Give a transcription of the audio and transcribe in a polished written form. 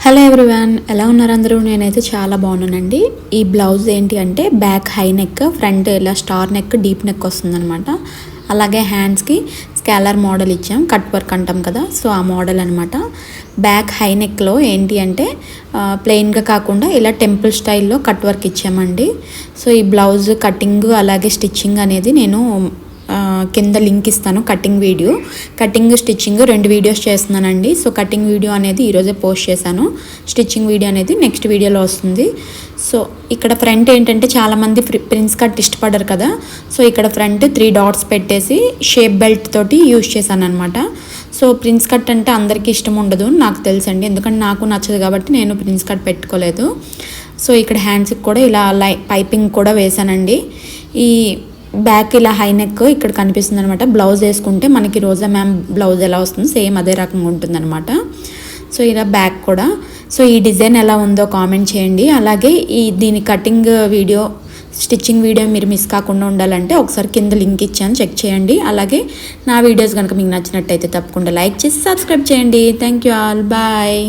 Hello everyone, ఎలా ఉన్నారు అందరూ? నేనైతే చాలా బాగున్నానండి. ఈ బ్లౌజ్ ఏంటి అంటే బ్యాక్ హై నెక్, ఫ్రంట్ ఇలా స్టార్ నెక్, డీప్ నెక్ వస్తుందన్నమాట. అలాగే హ్యాండ్స్కి స్కాలర్ మోడల్ ఇచ్చాం, కట్ వర్క్ అంటాం కదా, సో ఆ మోడల్ అనమాట. బ్యాక్ హై నెక్లో ఏంటి అంటే ప్లెయిన్గా కాకుండా ఇలా టెంపుల్ స్టైల్లో కట్ వర్క్ ఇచ్చామండి. సో ఈ బ్లౌజ్ కటింగ్ అలాగే స్టిచ్చింగ్ అనేది నేను కింద లింక్ ఇస్తాను. కటింగ్ స్టిచ్చింగ్ 2 వీడియోస్ చేస్తున్నానండి. సో కటింగ్ వీడియో అనేది ఈరోజే పోస్ట్ చేశాను, స్టిచ్చింగ్ వీడియో అనేది నెక్స్ట్ వీడియోలో వస్తుంది. సో ఇక్కడ ఫ్రంట్ ఏంటంటే చాలామంది ప్రిన్స్ కట్ ఇష్టపడరు కదా, సో ఇక్కడ ఫ్రంట్ 3 డాట్స్ పెట్టేసి షేప్ బెల్ట్ తోటి యూజ్ చేశాను అనమాట. సో ప్రిన్స్ కట్ అంటే అందరికీ ఇష్టం ఉండదు, నాకు తెలుసండి, ఎందుకంటే నాకు నచ్చదు కాబట్టి నేను ప్రిన్స్ కట్ పెట్టుకోలేదు. సో ఇక్కడ హ్యాండ్స్కి కూడా ఇలా పైపింగ్ కూడా వేసానండి. ఈ బ్యాక్ ఇలా హై నెక్ ఇక్కడ కనిపిస్తుంది అనమాట. బ్లౌజ్ వేసుకుంటే మనకి రోజా మ్యామ్ బ్లౌజ్ ఎలా వస్తుంది సేమ్ అదే రకంగా ఉంటుందన్నమాట. సో ఇలా బ్యాక్ కూడా. సో ఈ డిజైన్ ఎలా ఉందో కామెంట్ చేయండి. అలాగే దీని కటింగ్ వీడియో, స్టిచ్చింగ్ వీడియో మీరు మిస్ కాకుండా ఉండాలంటే ఒకసారి కింద లింక్ ఇచ్చాను, చెక్ చేయండి. అలాగే నా వీడియోస్ కనుక మీకు నచ్చినట్టయితే తప్పకుండా లైక్ చేసి సబ్స్క్రైబ్ చేయండి. Thank you all, bye.